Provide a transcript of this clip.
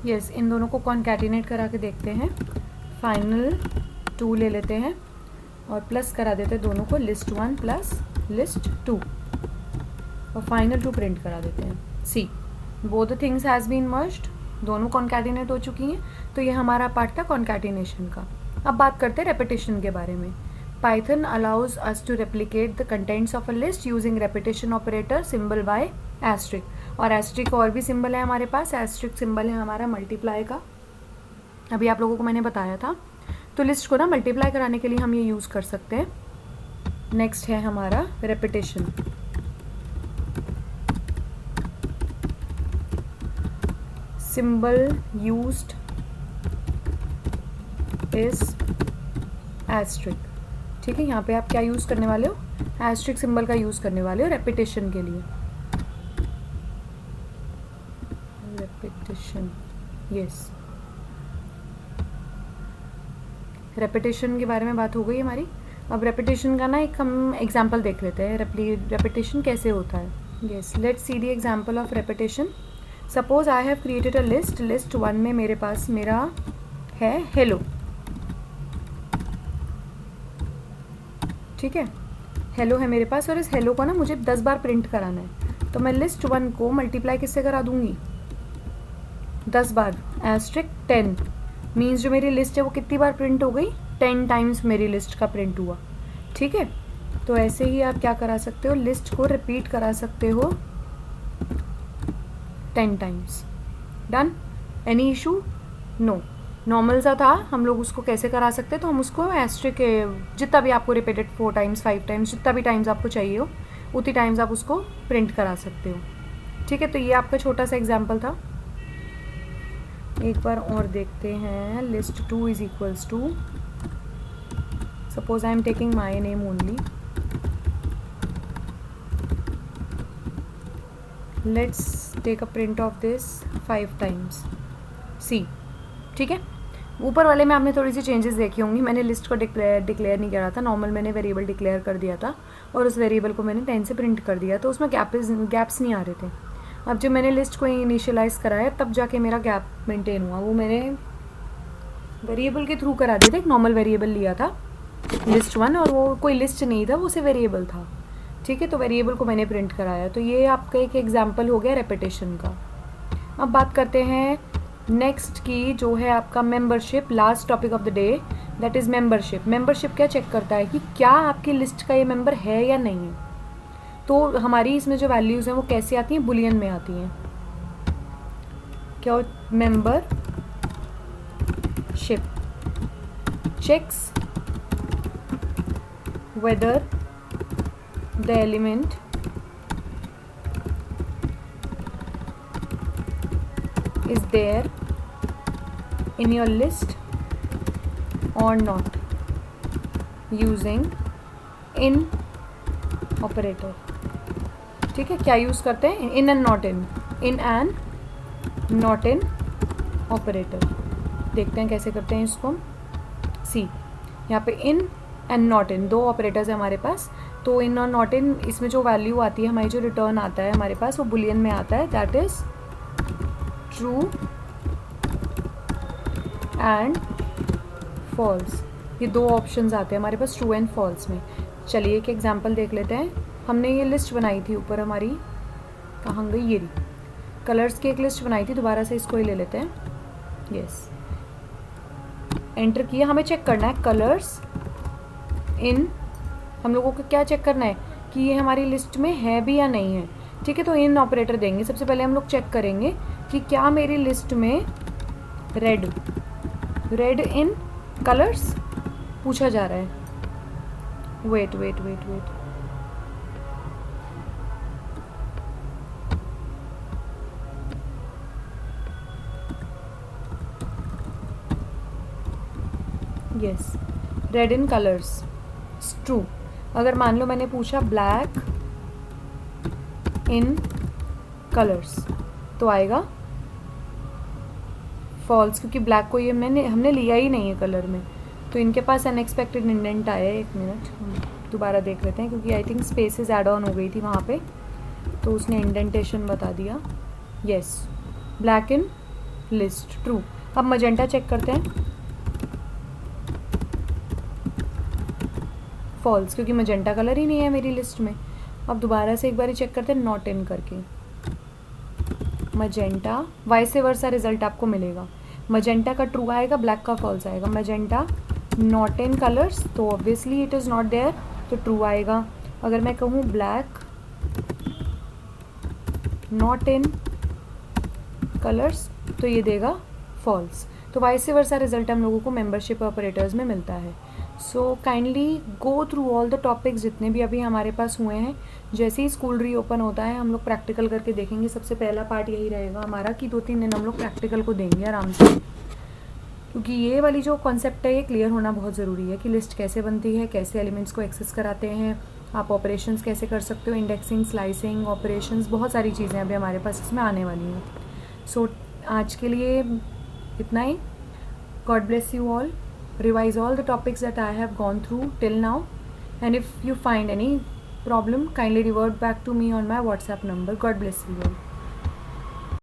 Yes, इन दोनों को concatenate करा के देखते हैं। फाइनल 2 ले लेते हैं और प्लस करा देते हैं दोनों को, लिस्ट 1 प्लस लिस्ट 2, और फाइनल 2 प्रिंट करा देते हैं। See, both the things has been merged, दोनों कॉन्कैटिनेट हो चुकी हैं। तो ये हमारा पार्ट था कॉन्कैटिनेशन का। अब बात करते हैं रेपिटेशन के बारे में। Python allows us to replicate the contents of a list using repetition operator symbol by asterisk. और एस्ट्रिक और भी सिंबल है हमारे पास। एस्ट्रिक सिंबल है हमारा मल्टीप्लाई का, अभी आप लोगों को मैंने बताया था। तो लिस्ट को ना मल्टीप्लाई कराने के लिए हम ये यूज़ कर सकते हैं। नेक्स्ट है हमारा repetition. Symbol used is asterisk. ठीक है, यहाँ पे आप क्या यूज़ करने वाले हो, एस्ट्रिक सिंबल का यूज़ करने वाले हो रेपिटेशन के लिए। रेपिटेशन, यस, रेपिटेशन के बारे में बात हो गई हमारी। अब रेपिटेशन का ना एक हम एग्जांपल देख लेते हैं, रेपिटेशन कैसे होता है। Yes, let's see the example of repetition. Suppose I have created a list. List 1 में मेरे पास मेरा है हेलो। ठीक है, हेलो है मेरे पास, और इस हेलो को ना मुझे 10 बार प्रिंट कराना है। तो मैं लिस्ट 1 को मल्टीप्लाई किससे करा दूंगी, 10 बार, एस्ट्रिक 10 मीन्स जो मेरी लिस्ट है वो कितनी बार प्रिंट हो गई, 10 टाइम्स मेरी लिस्ट का प्रिंट हुआ। ठीक है, तो ऐसे ही आप क्या करा सकते हो, लिस्ट को रिपीट करा सकते हो 10 times. Done, any issue, no. Normal सा था, हम लोग उसको कैसे करा सकते हैं, तो हम उसको एस्ट्रिक जितना भी आपको रिपीटेड 4 टाइम्स 5 टाइम्स जितना भी टाइम्स आपको चाहिए हो उतनी टाइम्स आप उसको प्रिंट करा सकते हो। ठीक है, तो ये आपका छोटा सा एग्जाम्पल था। एक बार और देखते हैं। List 2 is equals to, suppose I am taking my name only, let's take a print of this 5 times see. ठीक है, ऊपर वाले में आपने थोड़ी सी चेंजेस देखी होंगी। मैंने लिस्ट को डिक्लेयर नहीं करा था, नॉर्मल मैंने वेरिएबल डिक्लेयर कर दिया था और उस वेरिएबल को मैंने 10 से प्रिंट कर दिया, तो उसमें गैप्स नहीं आ रहे थे। अब जब मैंने लिस्ट को इनिशियलाइज़ कराया तब जाके मेरा गैप मेंटेन हुआ। वो मैंने वेरिएबल के थ्रू करा दिया था, एक नॉर्मल वेरिएबल लिया था लिस्ट 1, और वो कोई लिस्ट नहीं था, वो सिर्फ वेरिएबल था। ठीक है, तो वेरिएबल को मैंने प्रिंट कराया। तो ये आपका एक एग्जाम्पल हो गया रेपिटेशन का। अब बात करते हैं नेक्स्ट की, जो है आपका membership, last topic of the day, that is membership. Membership क्या चेक करता है कि क्या आपकी लिस्ट का ये मेंबर है या नहीं है। तो हमारी इसमें जो वैल्यूज़ हैं वो कैसे आती हैं, बुलियन में आती हैं। क्या, membership checks whether the element is there in your list or not using in operator। ठीक है, क्या यूज़ करते हैं, in and not in, in and not in operator. देखते हैं कैसे करते हैं इसको। सी, यहाँ पे in and not in 2 operators है हमारे पास। तो इन और नॉट इन, इसमें जो वैल्यू आती है हमारी, जो रिटर्न आता है हमारे पास, वो बुलियन में आता है, that is true and false. ये 2 ऑप्शंस आते हैं हमारे पास ट्रू एंड फॉल्स में। चलिए एक एग्जांपल देख लेते हैं। हमने ये लिस्ट बनाई थी ऊपर हमारी, कहाँ गई, ये रही, कलर्स की एक लिस्ट बनाई थी, दोबारा से इसको ही ले लेते हैं। यस, एंटर किया। हमें चेक करना है कलर्स इन, हम लोगों को क्या चेक करना है कि ये हमारी लिस्ट में है भी या नहीं है। ठीक है, तो इन ऑपरेटर देंगे। सबसे पहले हम लोग चेक करेंगे कि क्या मेरी लिस्ट में रेड इन कलर्स पूछा जा रहा है। Wait wait wait wait, yes, red in colours true. अगर मान लो मैंने पूछा ब्लैक इन कलर्स तो आएगा फॉल्स, क्योंकि ब्लैक को ये हमने लिया ही नहीं है कलर में। तो इनके पास अनएक्सपेक्टेड इंडेंट आया है। 1 मिनट, हम दोबारा देख लेते हैं, क्योंकि I think spaces add on हो गई थी वहाँ पे, तो उसने इंडेंटेशन बता दिया। Yes, black in list true. अब मजेंटा चेक करते हैं, फॉल्स, क्योंकि मजेंटा कलर ही नहीं है मेरी लिस्ट में। अब दोबारा से एक बार चेक करते हैं नॉट इन करके, मजेंटा, वाइस वर्सा रिजल्ट आपको मिलेगा। मजेंटा का ट्रू आएगा, ब्लैक का फॉल्स आएगा। मजेंटा नॉट इन कलर्स, तो obviously it is not there, तो ट्रू आएगा। अगर मैं कहूँ ब्लैक नॉट इन कलर्स, तो ये देगा फॉल्स। तो वाइस वर्सा रिजल्ट हम लोगों को मेंबरशिप ऑपरेटर्स में मिलता है। So kindly go through all the topics जितने भी अभी हमारे पास हुए हैं। जैसे ही स्कूल रीओपन होता है हम लोग प्रैक्टिकल करके देखेंगे। सबसे पहला पार्ट यही रहेगा हमारा कि 2-3 दिन हम लोग प्रैक्टिकल को देंगे आराम से, क्योंकि ये वाली जो कॉन्सेप्ट है ये क्लियर होना बहुत ज़रूरी है कि लिस्ट कैसे बनती है, कैसे एलिमेंट्स को एक्सेस कराते हैं, आप ऑपरेशंस कैसे कर सकते हो, इंडेक्सिंग, स्लाइसिंग ऑपरेशंस, बहुत सारी चीज़ें अभी हमारे पास इसमें आने वाली हैं। सो आज के लिए इतना ही। God bless you all. Revise all the topics that I have gone through till now, and if you find any problem, kindly revert back to me on my WhatsApp number. God bless you all.